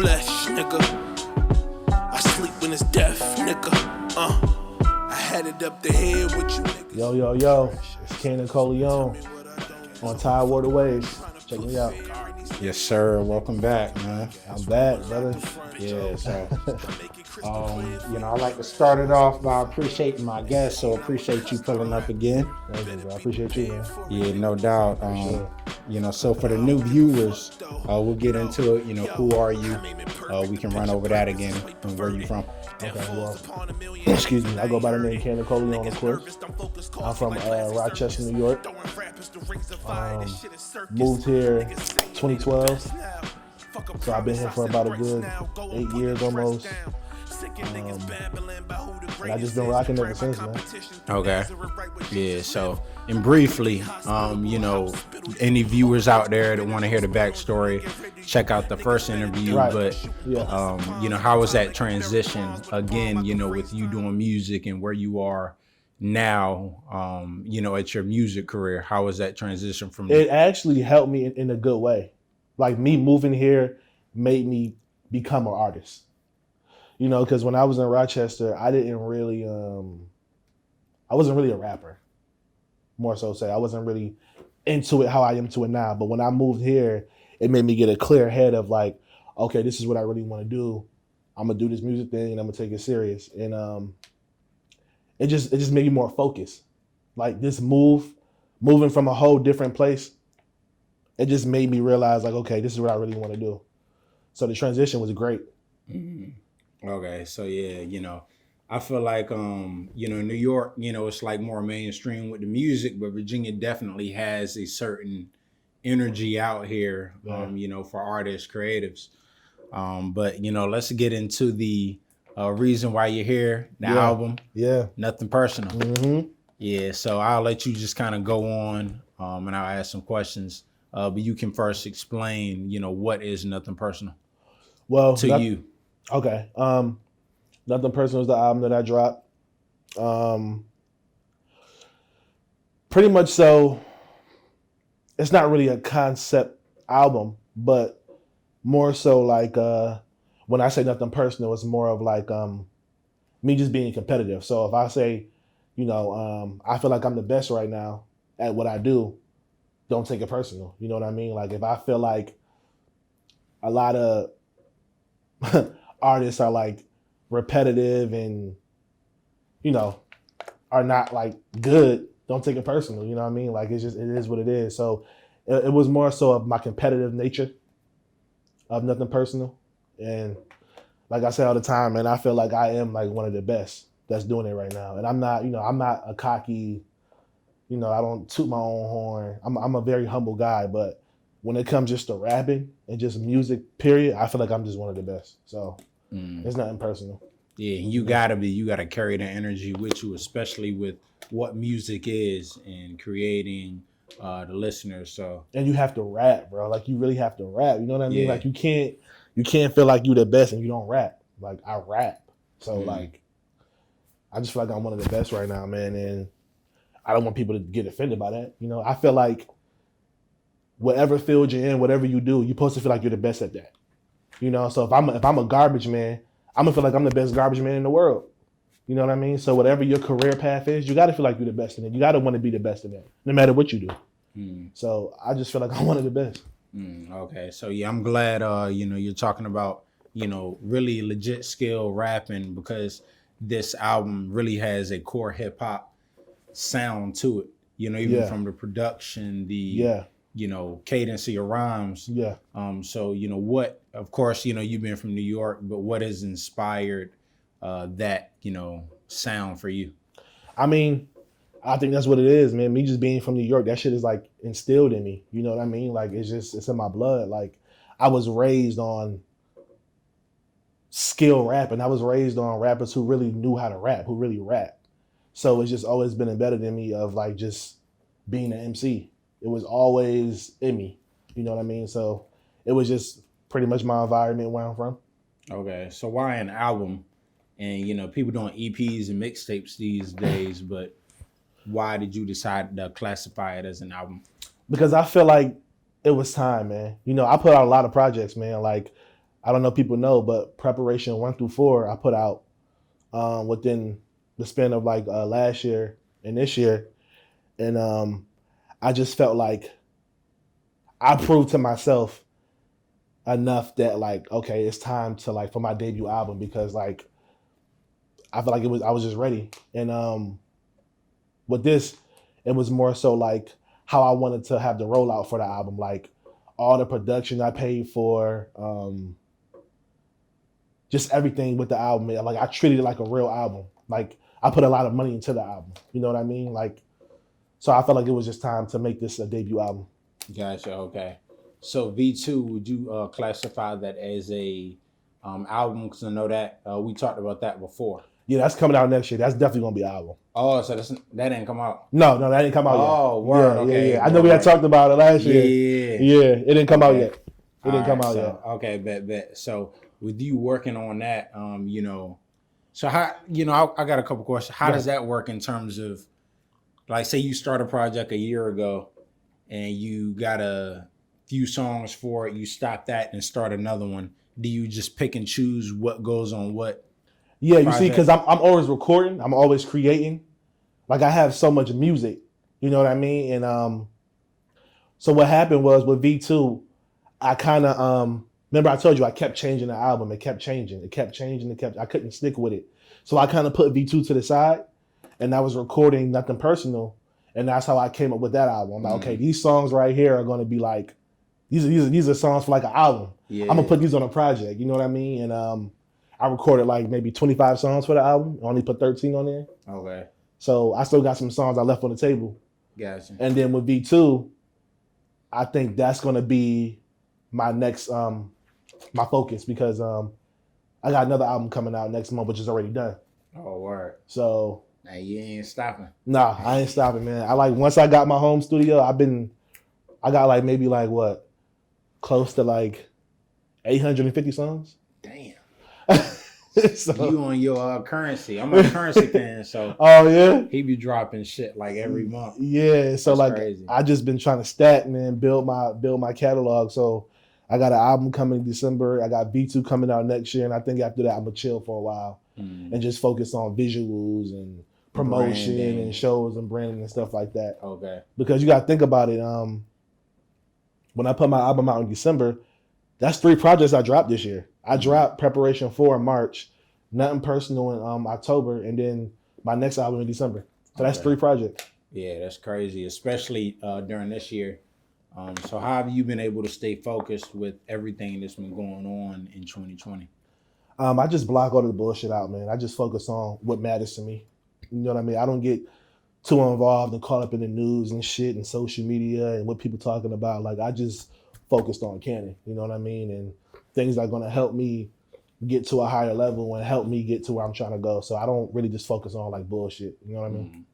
flesh, nigga. I sleep when it's death, nigga. I had it up the head with you, nigga. Yo. It's Ken and Coleon on Untitled Waves. Check me out. Yes, sir. Welcome back, man. I'm back, brother. Yeah, so, I like to start it off by appreciating my guests, so appreciate you pulling up again. Thank you, bro. I appreciate you, man. Yeah, no doubt. So for the new viewers, we'll get into it. Who are you? We can run over that again and where you from. Okay, well, excuse me. I go by the name Ken and Coleon, of course. I'm from Rochester, New York. Moved here 2012. So I've been here for about a good 8 years almost. And I just been rocking ever since, man. Okay. Yeah, so, and briefly, any viewers out there that want to hear the backstory, check out the first interview. Right. But, yeah. How was that transition, again, with you doing music and where you are now, at your music career? How was that transition from It actually helped me in a good way. Like me moving here made me become an artist. Because when I was in Rochester, I wasn't really a rapper. More so say, I wasn't really into it how I am to it now. But when I moved here, it made me get a clear head of like, okay, this is what I really want to do. I'm gonna do this music thing and I'm gonna take it serious. And it just made me more focused. Like this moving from a whole different place, it just made me realize like, okay, this is what I really want to do. So the transition was great. Mm-hmm. Okay, so yeah, I feel like New York, it's like more mainstream with the music, but Virginia definitely has a certain energy out here, for artists, creatives. But let's get into the reason why you're here, the album. Yeah. Nothing Personal. Mm-hmm. Yeah, so I'll let you just kind of go on and I'll ask some questions. But you can first explain, what is Nothing Personal you. Okay. Nothing Personal is the album that I dropped. Pretty much so, it's not really a concept album, but more so like when I say nothing personal, it's more of like me just being competitive. So if I say, I feel like I'm the best right now at what I do, don't take it personal. You know what I mean? Like if I feel like a lot of artists are like repetitive and, are not like good, don't take it personal. You know what I mean? Like it is what it is. So it was more so of my competitive nature of Nothing Personal. And like I say all the time, man, I feel like I am like one of the best that's doing it right now. And I'm not a cocky, I don't toot my own horn. I'm a very humble guy, but when it comes just to rapping and just music, period, I feel like I'm just one of the best. So it's nothing personal. Yeah, you gotta carry the energy with you, especially with what music is and creating the listeners. So and you have to rap, bro. Like you really have to rap. You know what I mean? Yeah. Like you can't feel like you the best and you don't rap. Like I rap. So like I just feel like I'm one of the best right now, man. And I don't want people to get offended by that. I feel like whatever field you're in, whatever you do, you're supposed to feel like you're the best at that. So if I'm a garbage man, I'm gonna feel like I'm the best garbage man in the world. You know what I mean? So whatever your career path is, you gotta feel like you're the best in it. You gotta want to be the best in it, no matter what you do. So I just feel like I'm one of the best. Okay, so yeah, I'm glad you're talking about really legit skill rapping, because this album really has a core hip hop sound to it. Even from the production, the cadence of your rhymes. Yeah. So what? Of course, you've been from New York, but what has inspired that sound for you? I mean, I think that's what it is, man. Me just being from New York, that shit is like instilled in me. You know what I mean? Like it's in my blood. Like I was raised on skill rapping. I was raised on rappers who really knew how to rap, who really rap. So it's just always been embedded in me of like just being an MC. It was always in me. You know what I mean? So it was just pretty much my environment where I'm from. Okay, so why an album? And people doing EPs and mixtapes these days, but why did you decide to classify it as an album? Because I feel like it was time, man. I put out a lot of projects, man. Like I don't know if people know, but preparation 1 through 4 I put out within the span of like last year and this year, and I just felt like I proved to myself enough that like, okay, it's time to like for my debut album, because like I felt like I was just ready. And with this, it was more so like how I wanted to have the rollout for the album, like all the production I paid for, just everything with the album. Like I treated it like a real album. Like I put a lot of money into the album. You know what I mean? Like, so I felt like it was just time to make this a debut album. Gotcha. Okay. So V2, would you classify that as a album? Because I know that we talked about that before. Yeah, that's coming out next year. That's definitely gonna be an album. Oh, so that didn't come out. No, that didn't come out yet. Oh, word. Yeah, Okay. yeah. I know we had talked about it last year. Yeah. It didn't come out yet. It didn't come out so, yet. Okay, bet. So with you working on that, you know, so how, you know, I got a couple questions. How does that work in terms of, like, say you start a project a year ago and you got a few songs for it, you stop that and start another one. Do you just pick and choose what goes on what? Yeah, you see, because I'm always recording, I'm always creating. Like I have so much music, you know what I mean? And so what happened was with V2, I kind of remember I told you I kept changing the album. It kept changing. I couldn't stick with it. So I kind of put V2 to the side, and I was recording Nothing Personal, and that's how I came up with that album. I'm like, okay, these songs right here are going to be like, these are songs for like an album. Yeah. I'm gonna put these on a project. You know what I mean? And I recorded like maybe 25 songs for the album. I only put 13 on there. Okay. So I still got some songs I left on the table. Gotcha. And then with V2, I think that's gonna be my next my focus, because I got another album coming out next month, which is already done. Oh, word. So now you ain't stopping. Nah, I ain't stopping, man. I like, once I got my home studio, I got like maybe like what, close to like 850 songs. Damn. So, you on your Currency. I'm a Currency fan, so oh yeah, he be dropping shit like every month. Yeah, so that's like crazy. I just been trying to stack, man, build my catalog. So I got an album coming in December. I got V2 coming out next year, and I think after that I'm gonna chill for a while and just focus on visuals and promotion and shows and branding and stuff like that. Okay. Because you gotta think about it. When I put my album out in December, that's 3 projects I dropped this year. I dropped Preparation 4 in March, Nothing Personal in October, and then my next album in December. So that's 3 projects. Yeah, that's crazy, especially during this year. So how have you been able to stay focused with everything that's been going on in 2020? I just block all the bullshit out, man. I just focus on what matters to me. You know what I mean? I don't get too involved and caught up in the news and shit and social media and what people talking about. Like, I just focused on Cannon, you know what I mean? And things that are going to help me get to a higher level and help me get to where I'm trying to go. So I don't really just focus on like bullshit, you know what I mean?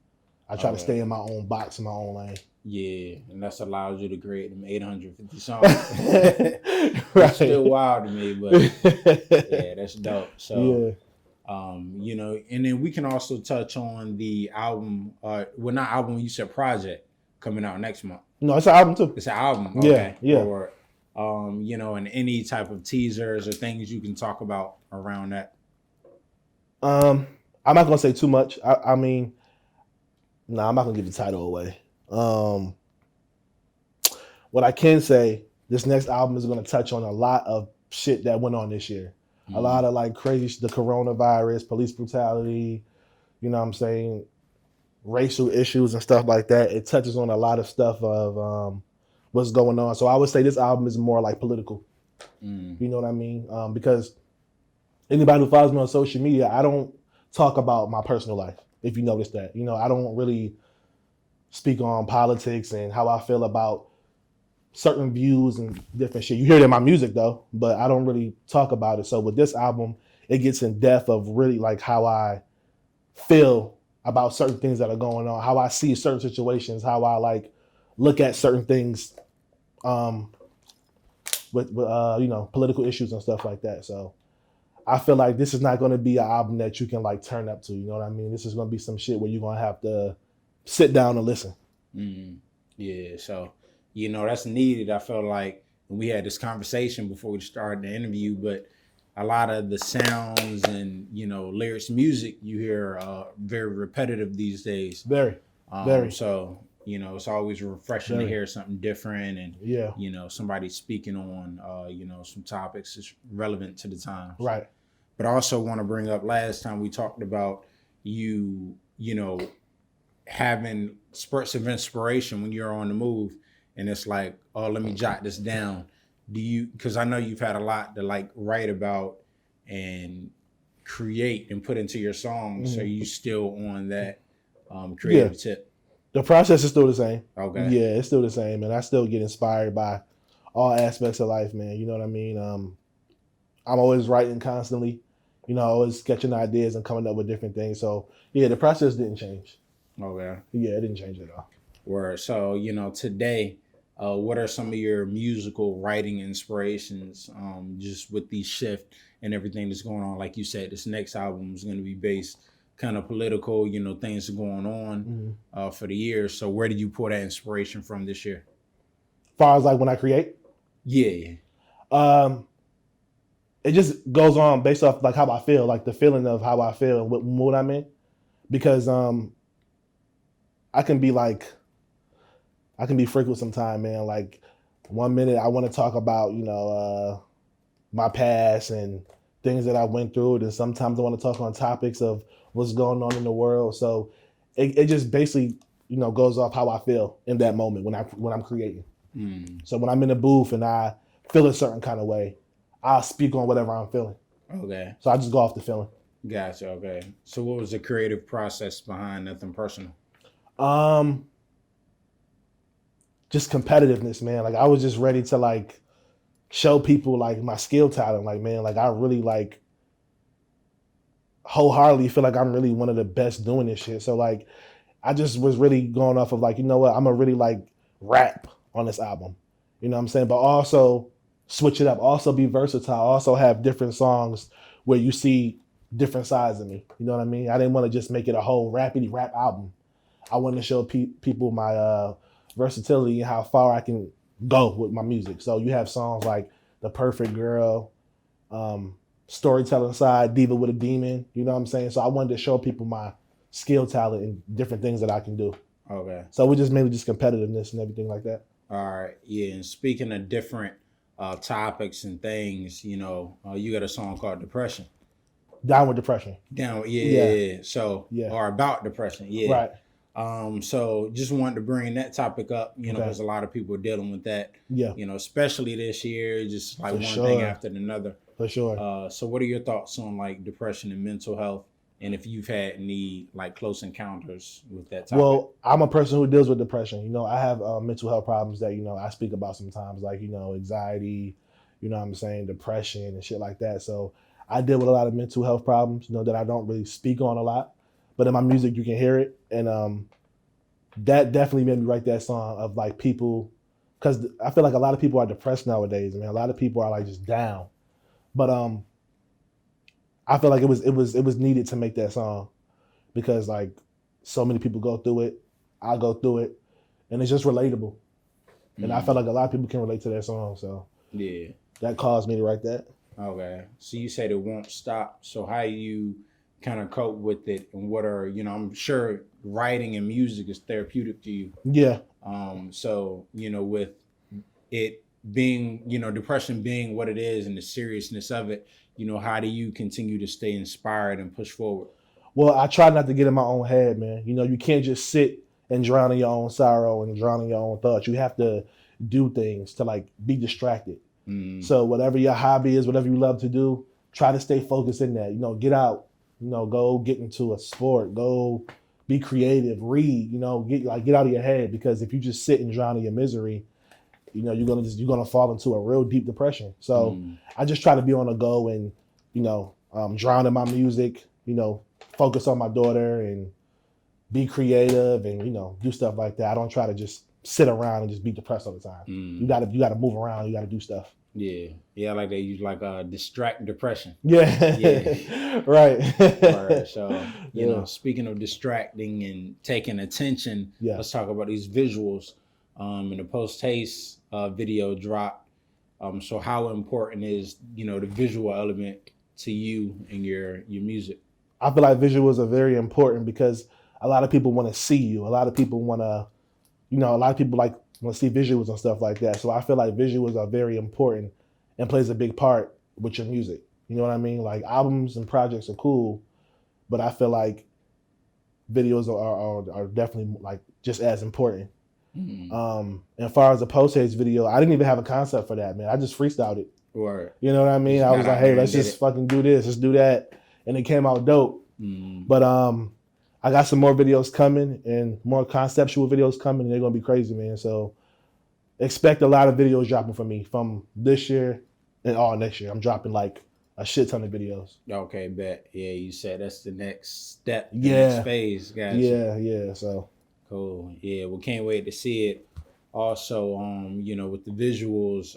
I try to stay in my own box, in my own lane. Yeah, and that's allowed you to create them 850 songs. It's still wild to me, but yeah, that's dope. So, you know, and then we can also touch on the album, well, not album, you said project coming out next month. No, it's an album too. It's an album, okay. Yeah. Or, you know, and any type of teasers or things you can talk about around that. I'm not gonna say too much. I mean, no, I'm not gonna give the title away. What I can say, this next album is going to touch on a lot of shit that went on this year. A lot of like crazy, the coronavirus, police brutality, you know what I'm saying, racial issues and stuff like that. It touches on a lot of stuff of what's going on. So I would say this album is more like political. You know what I mean? Because anybody who follows me on social media, I don't talk about my personal life, if you notice that. You know, I don't really speak on politics and how I feel about certain views and different shit. You hear it in my music though, but I don't really talk about it. So with this album, it gets in depth of really like how I feel about certain things that are going on, how I see certain situations, how I like look at certain things with you know, political issues and stuff like that. So I feel like this is not going to be an album that you can like turn up to, you know what I mean? This is going to be some shit where you're going to have to sit down and listen. Yeah, so, you know, that's needed. I feel like, we had this conversation before we started the interview, but a lot of the sounds and, you know, lyrics, music you hear very repetitive these days. Very, very. So, you know, it's always refreshing to Very. hear something different and, Yeah. you know, somebody speaking on, you know, some topics that's relevant to the times. Right. But I also want to bring up last time we talked about you know, having spurts of inspiration when you're on the move. And it's like, oh, let me jot this down. Because I know you've had a lot to like write about and create and put into your songs. Mm-hmm. Are you still on that creative tip? The process is still the same. Okay. Yeah, it's still the same. And I still get inspired by all aspects of life, man. You know what I mean? I'm always writing constantly, you know, always sketching ideas and coming up with different things. So, yeah, the process didn't change. Okay. Yeah, it didn't change at all. Word. So, you know, today, what are some of your musical writing inspirations just with the shift and everything that's going on? Like you said, this next album is going to be based kind of political, you know, things are going on for the year. So where did you pull that inspiration from this year? As far as like when I create? Yeah. It just goes on based off like how I feel, like the feeling of how I feel and what mood I'm in. Because I can be frequent sometimes, man. Like 1 minute I want to talk about, you know, my past and things that I went through. And sometimes I want to talk on topics of what's going on in the world. So it just basically, you know, goes off how I feel in that moment when I'm creating. So when I'm in the booth and I feel a certain kind of way, I'll speak on whatever I'm feeling. Okay. So I just go off the feeling. Gotcha. Okay. So what was the creative process behind Nothing Personal? Just competitiveness, man. Like I was just ready to like show people like my skill talent. Like, man, like I really like wholeheartedly feel like I'm really one of the best doing this shit. So like I just was really going off of like, you know what, I'm gonna really like rap on this album. You know what I'm saying? But also switch it up, also be versatile, also have different songs where you see different sides of me. You know what I mean? I didn't want to just make it a whole rapidy rap album. I wanted to show people my versatility and how far I can go with my music. So you have songs like The Perfect Girl, storytelling side, Diva with a Demon. You know what I'm saying? So I wanted to show people my skill, talent, and different things that I can do. Okay. So we just mainly just competitiveness and everything like that. All right. Yeah. And speaking of different topics and things, you know, you got a song called Depression. Down with depression. Yeah. So, Yeah. or about depression. Yeah. Right. So just wanted to bring that topic up, you know, Okay. because a lot of people are dealing with that, Yeah, you know, especially this year, just like For one sure. thing after another. for sure. So what are your thoughts on like depression and mental health? And if you've had any like close encounters with that topic? Well, I'm a person who deals with depression. You know, I have mental health problems that, you know, I speak about sometimes, like, you know, anxiety, you know what I'm saying, depression and shit like that. So I deal with a lot of mental health problems, you know, that I don't really speak on a lot. But in my music, you can hear it. And that definitely made me write that song of like people, because I feel like a lot of people are depressed nowadays. I mean, a lot of people are like just down. But I feel like it was needed to make that song because like so many people go through it. I go through it, and it's just relatable. And I felt like a lot of people can relate to that song. So Yeah. that caused me to write that. Okay. So you said it won't stop. So how you kind of cope with it, and what are, you know, I'm sure writing and music is therapeutic to you. Yeah. So, you know, with it being, you know, depression being what it is and the seriousness of it, you know, how do you continue to stay inspired and push forward? Well, I try not to get in my own head, man. You know, you can't just sit and drown in your own sorrow and drown in your own thoughts. You have to do things to like be distracted. So whatever your hobby is, whatever you love to do, try to stay focused in that. You know, get out, you know, go get into a sport, go be creative, read, you know, get out of your head, because if you just sit and drown in your misery, you know, you're gonna fall into a real deep depression. So I just try to be on the go and, you know, drown in my music, you know, focus on my daughter and be creative and, you know, do stuff like that. I don't try to just sit around and just be depressed all the time. You gotta move around, you gotta do stuff. Yeah, like they use like distract depression. Yeah. Right. Right. So, you Yeah. know, speaking of distracting and taking attention, Yeah. let's talk about these visuals. In the Post Haste video dropped, So how important is, the visual element to you and your music? I feel like visuals are very important because a lot of people want to see you. A lot of people want to, a lot of people like want to see visuals and stuff like that. So I feel like visuals are very important and plays a big part with your music. You know what I mean? Like albums and projects are cool, but I feel like videos are definitely like just as important. As far as the post haste video, I didn't even have a concept for that, man. I just freestyled it. Or You know what I mean? just I got was out like, there hey, and let's did just it. fucking do this, let's do that, and it came out dope. But I got some more videos coming and more conceptual videos coming, and they're gonna be crazy, man. So expect a lot of videos dropping from me from this year and all next year. I'm dropping like a shit ton of videos. Okay, bet. Yeah, you said that's the next step, the Yeah. next phase. Gotcha. Yeah. So Cool. Yeah, well, can't wait to see it. Also, with the visuals,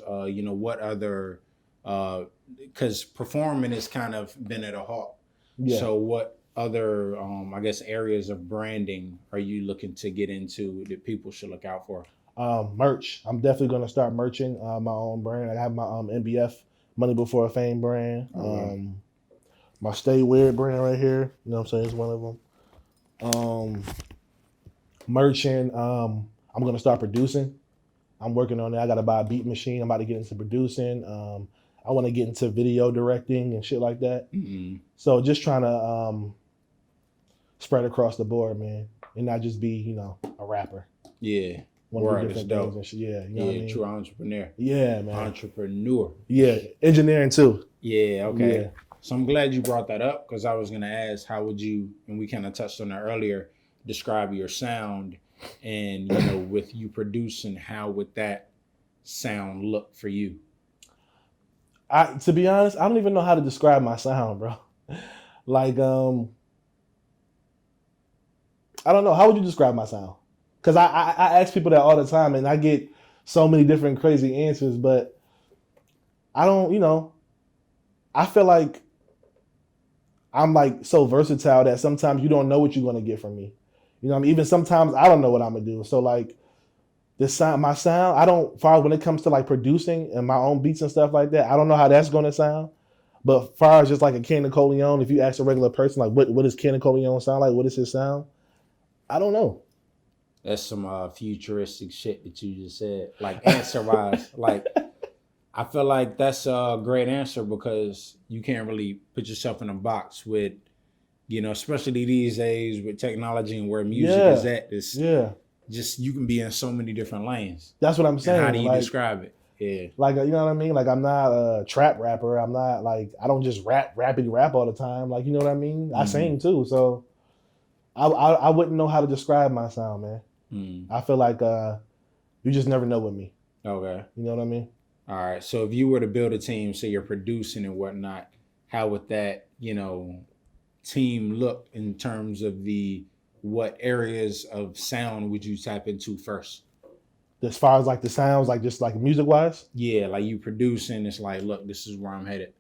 what other, because performing has kind of been at a halt. yeah. So what other, I guess, areas of branding are you looking to get into that people should look out for? Merch. I'm definitely gonna start merching my own brand. I have my MBF Money Before Fame brand. Okay. My Stay Weird brand right here. You know what I'm saying? It's one of them. Merching. I'm gonna start producing. I'm working on that. I gotta buy a beat machine. I'm about to get into producing. I want to get into video directing and shit like that. So just trying to spread across the board, man, and not just be, a rapper. Yeah. Want to do Word, different that's things dope. and shit. Yeah, you know what I mean? True entrepreneur. Yeah, man. Entrepreneur. Yeah, engineering too. Yeah, okay. Yeah. So I'm glad you brought that up because I was going to ask, how would you, and we kind of touched on that earlier, describe your sound and, with you producing, how would that sound look for you? To be honest, I don't even know how to describe my sound, bro. Like, I don't know. How would you describe my sound? Because I ask people that all the time and I get so many different crazy answers, but I don't, I feel like I'm like so versatile that sometimes you don't know what you're going to get from me. You know what I mean? Even sometimes I don't know what I'm going to do. So like my sound, I don't, far as when it comes to like producing and my own beats and stuff like that, I don't know how that's going to sound. But far as just like a Coleon, if you ask a regular person, like what does Coleon sound like? What is his sound? I don't know. That's some futuristic shit that you just said. Like answer wise, like I feel like that's a great answer because you can't really put yourself in a box with, especially these days with technology and where music is at. It's just you can be in so many different lanes. That's what I'm saying. And how do you describe it? Yeah. Like, you know what I mean? Like, I'm not a trap rapper. I'm not like, I don't just rap all the time. Like, you know what I mean? I sing too. So I wouldn't know how to describe my sound, man. I feel like you just never know with me. Okay. You know what I mean? All right. So if you were to build a team, say you're producing and whatnot, how would that, team look in terms of what areas of sound would you tap into first? As far as like the sounds, like just like music wise? Yeah, like you producing, it's like, look, this is where I'm headed.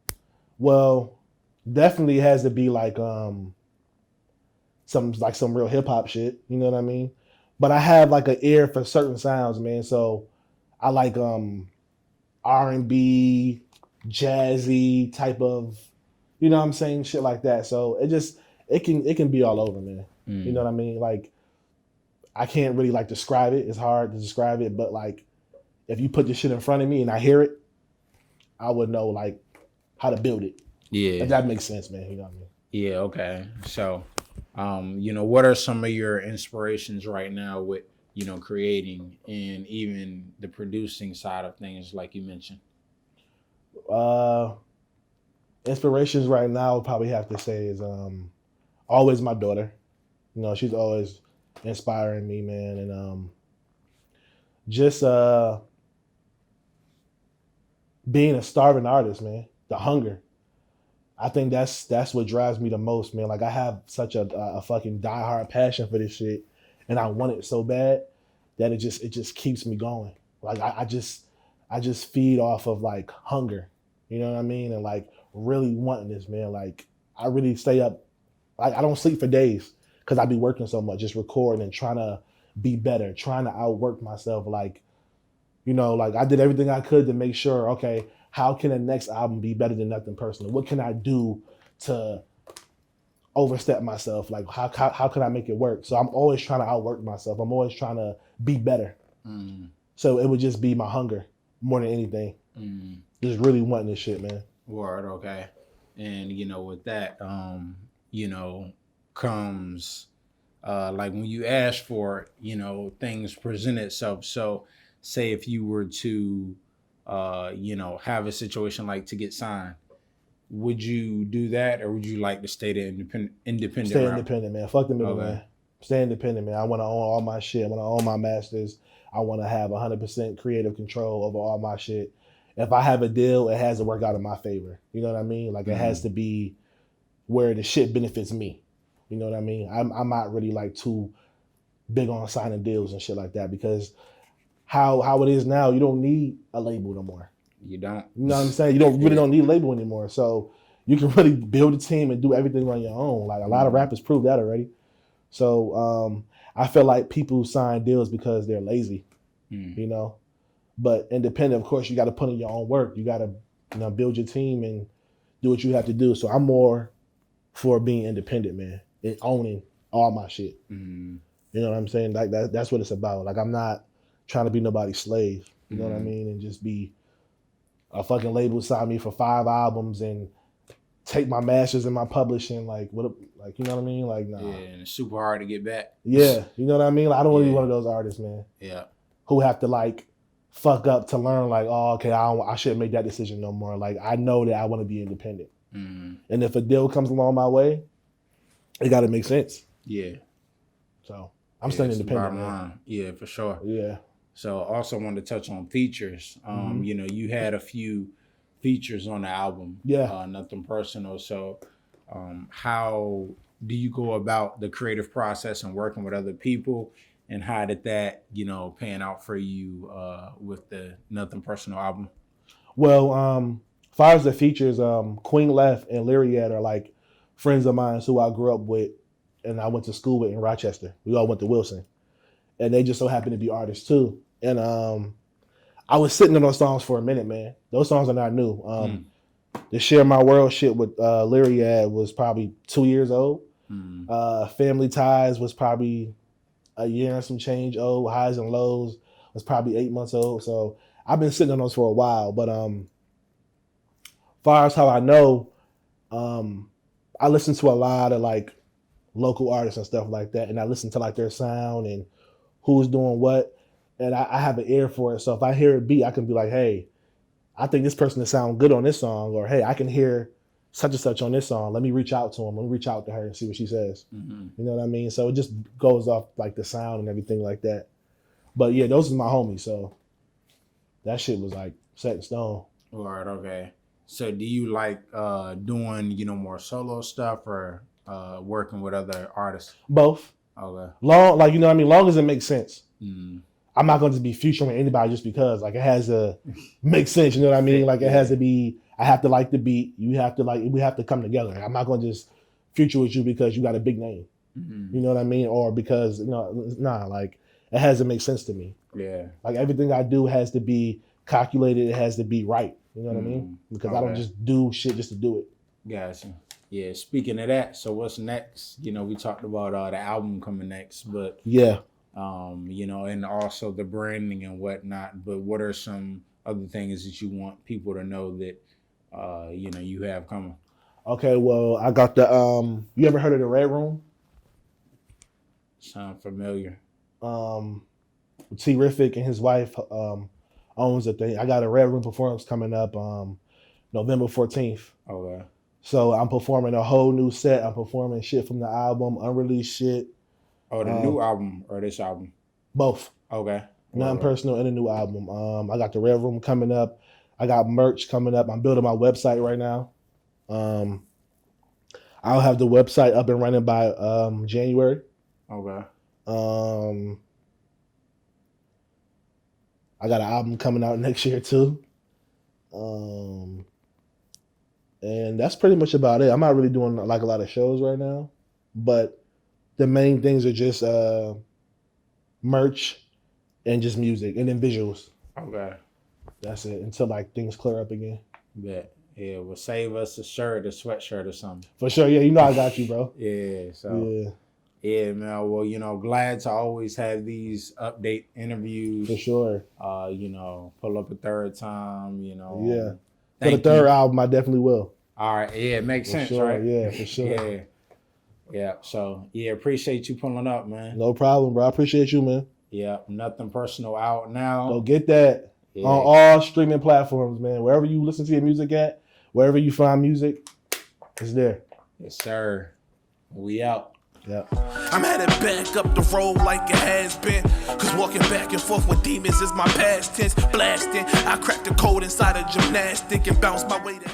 Well, definitely has to be like some real hip hop shit. You know what I mean? But I have like an ear for certain sounds, man. So I like R&B, jazzy type of, you know what I'm saying, shit like that. So it can be all over, man. You know what I mean? Like I can't really like describe it. It's hard to describe it, but like if you put this shit in front of me and I hear it, I would know like how to build it. Yeah. If that makes sense, man. You know what I mean? Yeah, okay. So what are some of your inspirations right now with, creating and even the producing side of things like you mentioned? Inspirations right now, I'll probably have to say is always my daughter. She's always inspiring me, man, and just being a starving artist, man. The hunger. I think that's what drives me the most, man. Like I have such a fucking diehard passion for this shit, and I want it so bad that it just keeps me going. Like I just feed off of like hunger, you know what I mean, and like really wanting this, man. Like I really stay up, like I don't sleep for days because I be working so much, just recording and trying to be better, trying to outwork myself. Like You know, like I did everything I could to make sure, okay, how can the next album be better than Nothing Personal? What can I do to overstep myself? Like how can I make it work? So I'm always trying to outwork myself. I'm always trying to be better. So it would just be my hunger more than anything. Just really wanting this shit, man. Word, okay. And with that, comes like when you ask for it, things present itself. So say if you were to have a situation like to get signed, would you do that, or would you like to stay the independent Stay route? independent, man. Fuck the middle, Okay. man. Stay independent, man. I want to own all my shit. I want to own my masters. I want to have 100% creative control over all my shit. If I have a deal, it has to work out in my favor. You know what I mean? Like it has to be where the shit benefits me. You know what I mean? I'm not really like too big on signing deals and shit like that, because how it is now, you don't need a label no more. You don't. You know what I'm saying? You don't need a label anymore. So you can really build a team and do everything on your own. Like a lot of rappers prove that already. So I feel like people sign deals because they're lazy, you know. But independent, of course, you got to put in your own work. You got to build your team and do what you have to do. So I'm more for being independent, man, and owning all my shit. You know what I'm saying? Like that's what it's about. Like I'm not trying to be nobody's slave. You know what I mean? And just be a fucking label sign me for 5 albums and take my masters and my publishing. Like what? Like you know what I mean? Like nah. Yeah, and it's super hard to get back. Yeah, you know what I mean? Like, I don't want to be one of those artists, man. Yeah. Who have to like fuck up to learn like, oh, okay, I shouldn't make that decision no more. Like I know that I want to be independent. And if a deal comes along my way, it got to make sense. Yeah. So I'm staying independent, man. Line. Yeah, for sure. Yeah. So also wanted to touch on features. You had a few features on the album. Yeah. Nothing personal. So how do you go about the creative process and working with other people, and how did that, pan out for you with the Nothing Personal album? Well, as far as the features, Queen Left and Lyriad are like friends of mine who I grew up with and I went to school with in Rochester. We all went to Wilson. And they just so happen to be artists too. And I was sitting on those songs for a minute, man. Those songs are not new. The Share My World shit with Lyriad was probably 2 years old. Family Ties was probably a year and some change old. Highs and Lows was probably 8 months old. So I've been sitting on those for a while. But far as how I know, I listen to a lot of like local artists and stuff like that. And I listen to like their sound and who's doing what. And I have an ear for it. So if I hear a beat, I can be like, hey, I think this person will sound good on this song. Or, hey, I can hear such and such on this song. Let me reach out to him. Let me reach out to her and see what she says. You know what I mean? So it just goes off like the sound and everything like that. But yeah, those are my homies. So that shit was like set in stone. All right, okay. So do you like doing, more solo stuff or working with other artists? Both. Okay. Long, like, you know what I mean? Long as it makes sense. I'm not going to be featuring anybody just because. Like, it has to make sense. You know what I mean? Like, it has to be. I have to like the beat. You have to like. We have to come together. I'm not going to just feature with you because you got a big name. You know what I mean? Or because nah. Like, it has to make sense to me. Yeah. Like everything I do has to be calculated. It has to be right. You know what I mean? Because I don't just do shit just to do it. Gotcha. Yeah. Speaking of that, so what's next? We talked about the album coming next, but yeah. And also the branding and whatnot. But what are some other things that you want people to know that, you have coming? Okay, well, I got the, you ever heard of the Red Room? Sound familiar. T-Rific and his wife owns a thing. I got a Red Room performance coming up November 14th. Okay. So I'm performing a whole new set. I'm performing shit from the album, unreleased shit. Oh, the new album or this album? Both. Okay. Nothing personal and a new album. I got the Red Room coming up. I got merch coming up. I'm building my website right now. I'll have the website up and running by January. Okay. I got an album coming out next year too. And that's pretty much about it. I'm not really doing like a lot of shows right now, but the main things are just merch and just music and then visuals. Okay. That's it until like things clear up again. Bet. Yeah, well, save us a shirt, a sweatshirt or something. For sure. Yeah, you know I got you, bro. Yeah, so. Yeah, man. Well, glad to always have these update interviews. For sure. Pull up a third time, Yeah. For the third album, I definitely will. All right. Yeah, it makes sense, sure. right? Yeah, for sure. Yeah. Yeah. So, appreciate you pulling up, man. No problem, bro. I appreciate you, man. Yeah, Nothing Personal out now. Go get that on all streaming platforms, man. Wherever you listen to your music at, wherever you find music, it's there. Yes, sir. We out. Yeah. I'm headed back up the road like it has been. Cause walking back and forth with demons is my past tense. Blasting, I cracked the code inside of gymnastic and bounced my way to